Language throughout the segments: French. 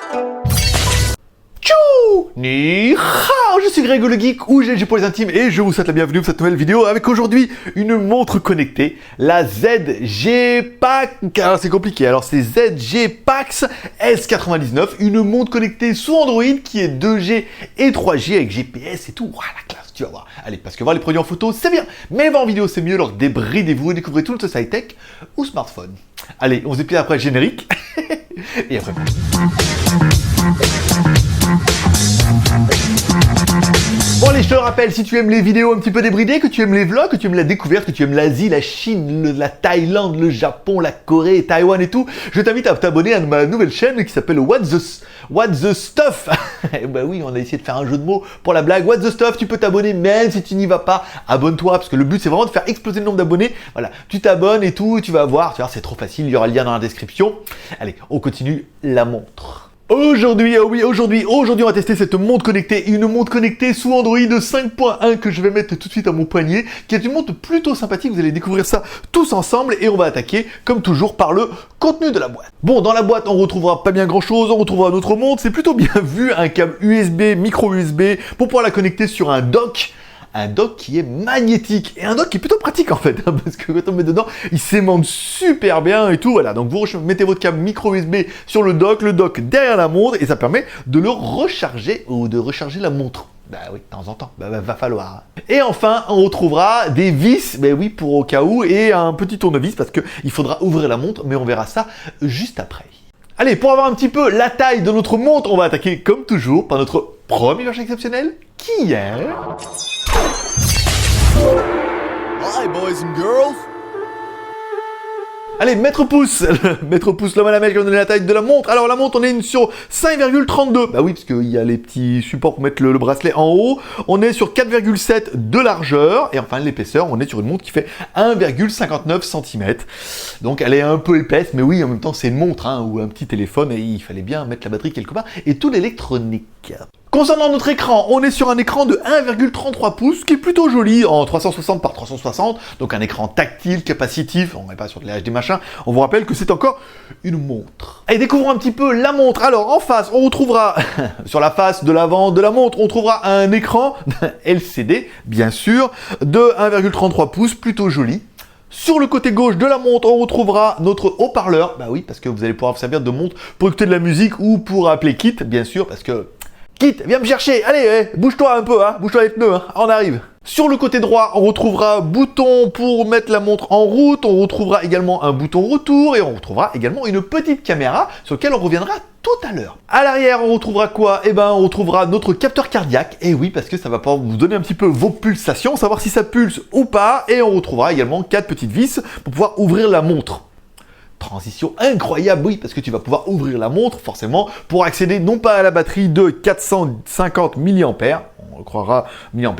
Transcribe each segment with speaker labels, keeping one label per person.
Speaker 1: Tchou Ni hao, je suis Greg le Geek ou GLG pour les intimes et je vous souhaite la bienvenue pour cette nouvelle vidéo avec aujourd'hui une montre connectée, la ZG Pax. Alors c'est compliqué, alors c'est ZG Pax S99, une montre connectée sous Android qui est 2G et 3G avec GPS et tout. Voilà, la classe, tu vas voir. Allez, parce que voir les produits en photo c'est bien, mais voir en vidéo c'est mieux, alors débridez-vous et découvrez tout notre high-tech ou smartphone. Allez, on se déplie après le générique et après. Bon allez, je te le rappelle, si tu aimes les vidéos un petit peu débridées, que tu aimes les vlogs, que tu aimes la découverte, que tu aimes l'Asie, la Chine, la Thaïlande, le Japon, la Corée, Taïwan et tout, je t'invite à t'abonner à ma nouvelle chaîne qui s'appelle What the Stuff. Bah oui, on a essayé de faire un jeu de mots pour la blague. What the Stuff, tu peux t'abonner même si tu n'y vas pas. Abonne-toi, parce que le but c'est vraiment de faire exploser le nombre d'abonnés. Voilà, tu t'abonnes et tout, et tu vas voir, c'est trop facile, il y aura le lien dans la description. Allez, on continue la montre. Aujourd'hui, aujourd'hui, on va tester cette montre connectée, une montre connectée sous Android 5.1 que je vais mettre tout de suite à mon poignet, qui est une montre plutôt sympathique, vous allez découvrir ça tous ensemble et on va attaquer, comme toujours, par le contenu de la boîte. Bon, dans la boîte, on retrouvera pas bien grand chose, on retrouvera notre montre, c'est plutôt bien vu, un câble USB, micro USB, pour pouvoir la connecter sur un dock qui est magnétique et un dock qui est plutôt pratique en fait, hein, parce que quand on met dedans, il s'aimante super bien et tout, voilà. Donc vous mettez votre câble micro USB sur le dock derrière la montre et ça permet de le recharger ou de recharger la montre. Bah oui, de temps en temps, va falloir. Et enfin, on retrouvera des vis, bah oui, pour au cas où, et un petit tournevis parce que il faudra ouvrir la montre, mais on verra ça juste après. Allez, pour avoir un petit peu la taille de notre montre, on va attaquer comme toujours par notre premier version exceptionnel, qui est...
Speaker 2: Hi boys and girls.
Speaker 1: Allez, mètre pouce, l'homme à la mèche qui va donner la taille de la montre. Alors la montre, on est sur 5,32. Bah oui, parce qu'il y a les petits supports pour mettre le bracelet en haut. On est sur 4,7 de largeur. Et enfin, l'épaisseur, on est sur une montre qui fait 1,59 cm. Donc elle est un peu épaisse, mais oui, en même temps, c'est une montre, hein, ou un petit téléphone, et il fallait bien mettre la batterie quelque part. Et tout l'électronique. Concernant notre écran, on est sur un écran de 1,33 pouces qui est plutôt joli en 360 par 360, donc un écran tactile, capacitif, on n'est pas sur de l'HD machin, on vous rappelle que c'est encore une montre. Allez, découvrons un petit peu la montre. Alors en face, on retrouvera, sur la face de l'avant de la montre, on trouvera un écran LCD, bien sûr, de 1,33 pouces, plutôt joli. Sur le côté gauche de la montre, on retrouvera notre haut-parleur, bah oui, parce que vous allez pouvoir vous servir de montre pour écouter de la musique ou pour appeler Kit, bien sûr, parce que... Kit, viens me chercher, allez, bouge-toi un peu, hein, bouge-toi les pneus, hein, on arrive. Sur le côté droit, on retrouvera bouton pour mettre la montre en route, on retrouvera également un bouton retour et on retrouvera également une petite caméra sur laquelle on reviendra tout à l'heure. À l'arrière, on retrouvera quoi? Eh ben, on retrouvera notre capteur cardiaque, et oui, parce que ça va pouvoir vous donner un petit peu vos pulsations, savoir si ça pulse ou pas, et on retrouvera également 4 petites vis pour pouvoir ouvrir la montre. Transition incroyable, oui, parce que tu vas pouvoir ouvrir la montre, forcément, pour accéder non pas à la batterie de 450 mAh, on croira mAh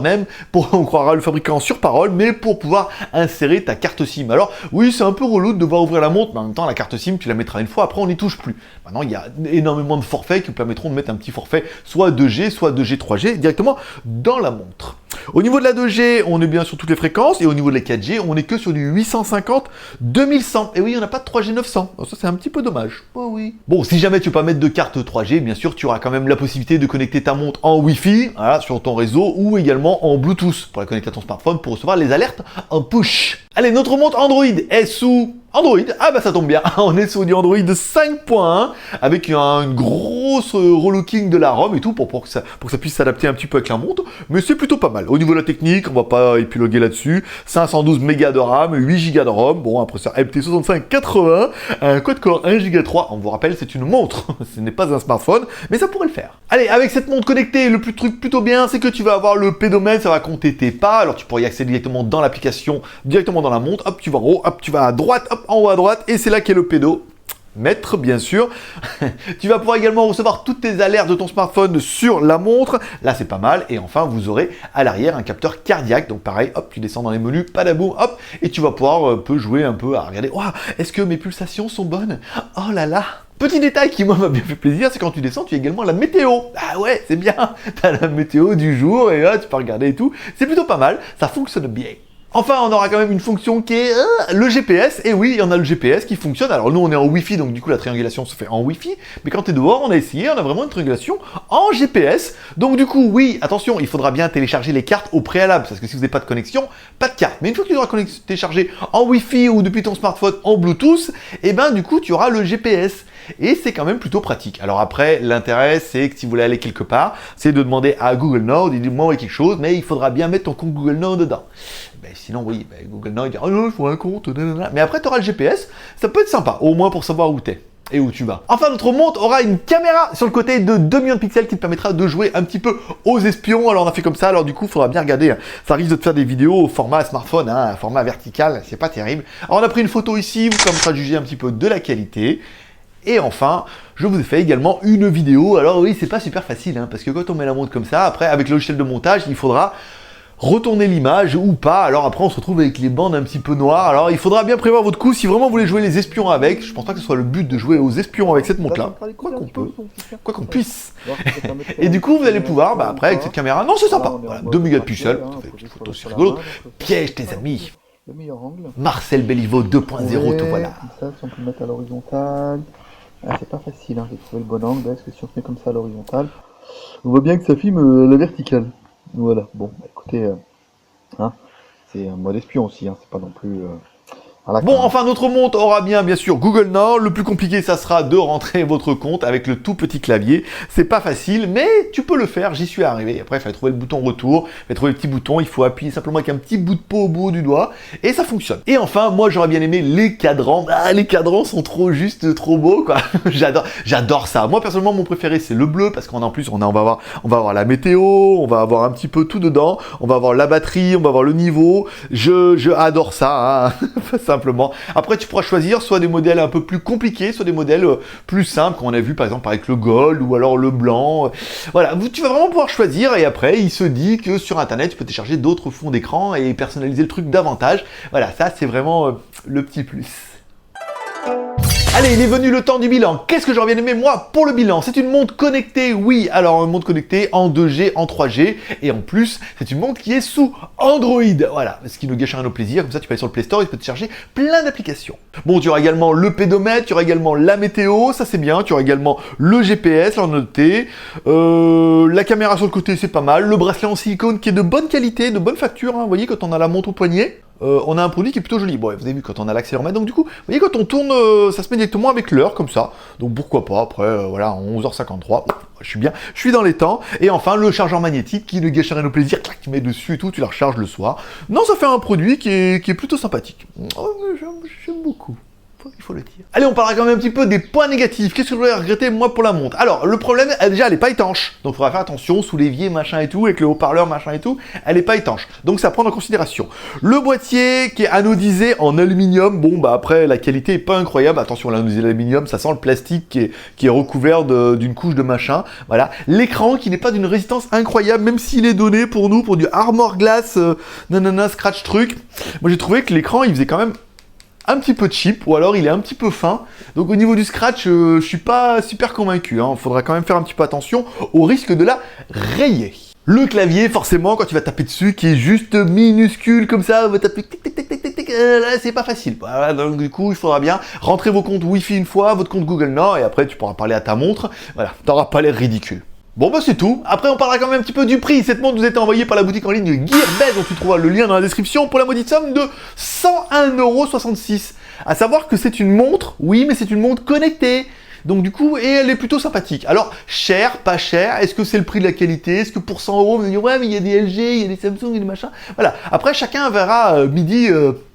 Speaker 1: même, on croira le fabricant sur parole, mais pour pouvoir insérer ta carte SIM. Alors, oui, c'est un peu relou de devoir ouvrir la montre, mais en même temps, la carte SIM, tu la mettras une fois, après on n'y touche plus. Maintenant, il y a énormément de forfaits qui vous permettront de mettre un petit forfait, soit 2G, soit 2G, 3G, directement dans la montre. Au niveau de la 2G, on est bien sur toutes les fréquences, et au niveau de la 4G, on est que sur du 850 2100. Et oui, on n'a pas de 3G 900. Alors ça, c'est un petit peu dommage. Oh oui. Bon, si jamais tu veux pas mettre de carte 3G, bien sûr, tu auras quand même la possibilité de connecter ta montre en Wi-Fi, voilà, sur ton réseau, ou également en Bluetooth, pour la connecter à ton smartphone, pour recevoir les alertes en push. Allez, notre montre Android est sous Android, ah bah ça tombe bien, on est sur du Android 5.1 avec une grosse relooking de la ROM et tout pour que ça puisse s'adapter un petit peu avec la montre, mais c'est plutôt pas mal. Au niveau de la technique, on va pas épiloguer là-dessus, 512 Go de RAM, 8 Go de ROM, bon, un processeur MT6580, un quad-core 1 Go 3, on vous rappelle c'est une montre, ce n'est pas un smartphone, mais ça pourrait le faire. Allez, avec cette montre connectée, le truc plutôt bien, c'est que tu vas avoir le pédomètre, ça va compter tes pas, alors tu pourras y accéder directement dans l'application, directement dans la montre, hop, tu vas en haut, hop, tu vas à droite, hop, en haut à droite, et c'est là qu'est le pédomètre, bien sûr. Tu vas pouvoir également recevoir toutes tes alertes de ton smartphone sur la montre, là c'est pas mal, et enfin vous aurez à l'arrière un capteur cardiaque, donc pareil, hop, tu descends dans les menus, padaboum, hop, et tu vas pouvoir jouer un peu à regarder, oh, est-ce que mes pulsations sont bonnes? Oh là là. Petit détail qui moi m'a bien fait plaisir, c'est quand tu descends, tu as également la météo. Ah ouais, c'est bien, t'as la météo du jour, et là tu peux regarder et tout, c'est plutôt pas mal, ça fonctionne bien. Enfin, on aura quand même une fonction qui est le GPS. Et oui, il y en a le GPS qui fonctionne. Alors nous, on est en Wi-Fi, donc du coup, la triangulation se fait en Wi-Fi. Mais quand tu es dehors, on a essayé, on a vraiment une triangulation en GPS. Donc du coup, oui, attention, il faudra bien télécharger les cartes au préalable. Parce que si vous n'avez pas de connexion, pas de carte. Mais une fois que tu auras téléchargé en Wi-Fi ou depuis ton smartphone en Bluetooth, et ben du coup, tu auras le GPS. Et c'est quand même plutôt pratique. Alors après, l'intérêt, c'est que si vous voulez aller quelque part, c'est de demander à Google Now, il dit moi quelque chose, mais il faudra bien mettre ton compte Google Now dedans. Ben, sinon, oui, ben, Google Now, il dit, oh non, il faut un compte, nanana. Mais après, tu auras le GPS, ça peut être sympa, au moins pour savoir où t'es et où tu vas. Enfin, notre montre aura une caméra sur le côté de 2 millions de pixels qui te permettra de jouer un petit peu aux espions. Alors, on a fait comme ça, alors du coup, il faudra bien regarder. Ça risque de te faire des vidéos au format smartphone, hein, format vertical, c'est pas terrible. Alors, on a pris une photo ici, vous commencerez à juger un petit peu de la qualité. Et enfin, je vous ai fait également une vidéo. Alors oui, c'est pas super facile, hein, parce que quand on met la montre comme ça, après, avec le logiciel de montage, il faudra retourner l'image ou pas. Alors après, on se retrouve avec les bandes un petit peu noires. Alors il faudra bien prévoir votre coup. Si vraiment vous voulez jouer les espions avec, je pense pas que ce soit le but de jouer aux espions avec cette montre-là. Quoi qu'on peut, quoi qu'on puisse. Et du coup, vous allez pouvoir, après, avec cette caméra, non, c'est sympa. Voilà, 2 mégapixels, ça fait une petite photo, c'est rigolo. Piège tes amis.
Speaker 3: Le meilleur angle.
Speaker 1: Marcel Béliveau 2.0, te voilà.
Speaker 3: Ça, si on peut le mettre à l'horizontale. Ah, c'est pas facile hein, de trouver le bon angle, parce que si on se met comme ça à l'horizontale, on voit bien que ça filme la verticale. Voilà, bon, bah, écoutez, hein, c'est un mode espion aussi, hein, c'est pas non plus...
Speaker 1: Bon, enfin, notre montre aura bien sûr Google Now. Le plus compliqué, ça sera de rentrer votre compte avec le tout petit clavier. C'est pas facile, mais tu peux le faire. J'y suis arrivé. Après, il fallait trouver le bouton retour. Il fallait trouver le petit bouton. Il faut appuyer simplement avec un petit bout de peau au bout du doigt. Et ça fonctionne. Et enfin, moi, j'aurais bien aimé les cadrans. Ah, les cadrans sont trop justes, trop beaux, quoi. J'adore ça. Moi, personnellement, mon préféré, c'est le bleu parce qu'en plus, on va avoir la météo. On va avoir un petit peu tout dedans. On va avoir la batterie. On va avoir le niveau. Je adore ça, hein. Simplement. Après, tu pourras choisir soit des modèles un peu plus compliqués, soit des modèles plus simples, qu'on a vu par exemple avec le gold ou alors le blanc. Voilà, tu vas vraiment pouvoir choisir et après, il se dit que sur Internet, tu peux télécharger d'autres fonds d'écran et personnaliser le truc davantage. Voilà, ça c'est vraiment le petit plus. Allez, il est venu le temps du bilan. Qu'est-ce que j'aurais bien aimé, moi, pour le bilan? C'est une montre connectée, oui. Alors, une montre connectée en 2G, en 3G. Et en plus, c'est une montre qui est sous Android. Voilà, ce qui ne gâche rien au plaisir. Comme ça, tu peux aller sur le Play Store et tu peux te charger plein d'applications. Bon, tu auras également le pédomètre, tu auras également la météo, ça c'est bien. Tu auras également le GPS, là on a noté. La caméra sur le côté, c'est pas mal. Le bracelet en silicone qui est de bonne qualité, de bonne facture. Hein. Vous voyez, quand on a la montre au poignet. On a un produit qui est plutôt joli. Bon, vous avez vu quand on a l'accéléromètre. Donc du coup, vous voyez quand on tourne, ça se met directement avec l'heure comme ça. Donc pourquoi pas. Après, voilà, 11h53. Je suis bien. Je suis dans les temps. Et enfin, le chargeur magnétique qui ne gâche rien au plaisir. Clac, tu mets dessus et tout. Tu la recharges le soir. Non, ça fait un produit qui est plutôt sympathique. Oh, j'aime beaucoup. Il faut le dire. Allez, on parlera quand même un petit peu des points négatifs. Qu'est-ce que je voulais regretter, moi, pour la montre? Alors, le problème, déjà, elle n'est pas étanche. Donc, il faudra faire attention, sous l'évier, machin et tout, avec le haut-parleur, machin et tout, elle n'est pas étanche. Donc, ça à prendre en considération. Le boîtier qui est anodisé en aluminium, bon, bah, après, la qualité est pas incroyable. Attention, l'anodisé d'aluminium, ça sent le plastique qui est recouvert d'une couche de machin. Voilà. L'écran qui n'est pas d'une résistance incroyable, même s'il est donné pour nous, pour du Armor Glass, nanana, scratch truc. Moi, j'ai trouvé que l'écran, il faisait quand même un petit peu cheap, ou alors il est un petit peu fin. Donc au niveau du scratch, je suis pas super convaincu. Hein. Faudra quand même faire un petit peu attention au risque de la rayer. Le clavier, forcément, quand tu vas taper dessus, qui est juste minuscule comme ça, on va taper tic tic tic tic tic tic, là c'est pas facile. Voilà, donc du coup, il faudra bien rentrer vos comptes Wi-Fi une fois, votre compte Google Now, et après tu pourras parler à ta montre. Voilà, t'auras pas l'air ridicule. Bon bah c'est tout. Après on parlera quand même un petit peu du prix. Cette montre nous a été envoyée par la boutique en ligne Gearbest, dont tu trouveras le lien dans la description, pour la maudite somme de 101,66 €. À savoir que c'est une montre, oui, mais c'est une montre connectée. Donc du coup, et elle est plutôt sympathique. Alors, cher, pas cher, est-ce que c'est le prix de la qualité? Est-ce que pour 100 €, vous allez dire, ouais, mais il y a des LG, il y a des Samsung, il y a des machins. Voilà, après chacun verra midi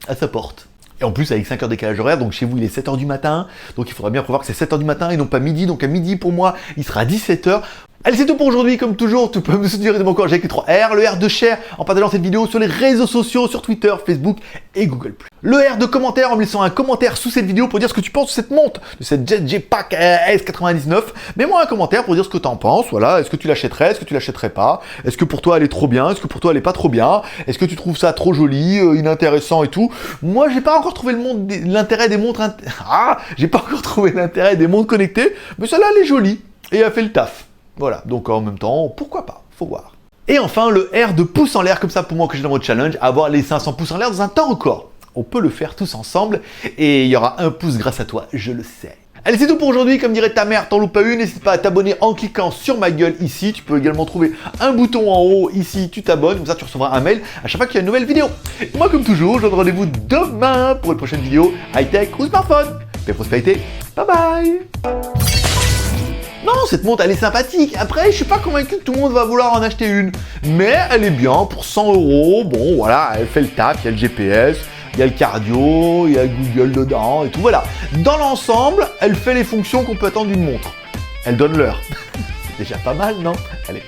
Speaker 1: à sa porte. Et en plus, avec 5 heures décalage horaire, donc chez vous, il est 7 h du matin. Donc il faudra bien prévoir que c'est 7 h du matin et non pas midi. Donc à midi, pour moi, il sera 17 h. Allez, c'est tout pour aujourd'hui. Comme toujours, tu peux me soutenir de mon corps avec les 3 R. Le R de share en partageant cette vidéo sur les réseaux sociaux, sur Twitter, Facebook et Google+. Le R de commentaire en me laissant un commentaire sous cette vidéo pour dire ce que tu penses de cette montre, de cette Jetpack S99. Mets-moi un commentaire pour dire ce que tu en penses. Voilà, est-ce que tu l'achèterais, est-ce que tu l'achèterais pas? Est-ce que pour toi elle est trop bien? Est-ce que pour toi elle est pas trop bien? Est-ce que tu trouves ça trop joli, inintéressant et tout? Moi, j'ai pas encore trouvé l'intérêt des montres. J'ai pas encore trouvé l'intérêt des montres connectées, mais celle-là elle est jolie et elle fait le taf. Voilà, donc en même temps, pourquoi pas? Faut voir. Et enfin, le R de pouce en l'air, comme ça pour moi que j'ai dans mon challenge, avoir les 500 pouces en l'air dans un temps record. On peut le faire tous ensemble et il y aura un pouce grâce à toi, je le sais. Allez, c'est tout pour aujourd'hui. Comme dirait ta mère, t'en loupes pas une. N'hésite pas à t'abonner en cliquant sur ma gueule ici. Tu peux également trouver un bouton en haut ici. Tu t'abonnes, comme ça tu recevras un mail à chaque fois qu'il y a une nouvelle vidéo. Et moi, comme toujours, je donne rendez-vous demain pour une prochaine vidéo high-tech ou smartphone. Paix, prospérité. Bye bye. Non, cette montre, elle est sympathique. Après, je suis pas convaincu que tout le monde va vouloir en acheter une. Mais elle est bien pour 100 €. Bon, voilà, elle fait le taf, il y a le GPS, il y a le cardio, il y a Google dedans et tout. Voilà. Dans l'ensemble, elle fait les fonctions qu'on peut attendre d'une montre. Elle donne l'heure. C'est déjà pas mal, non? Allez.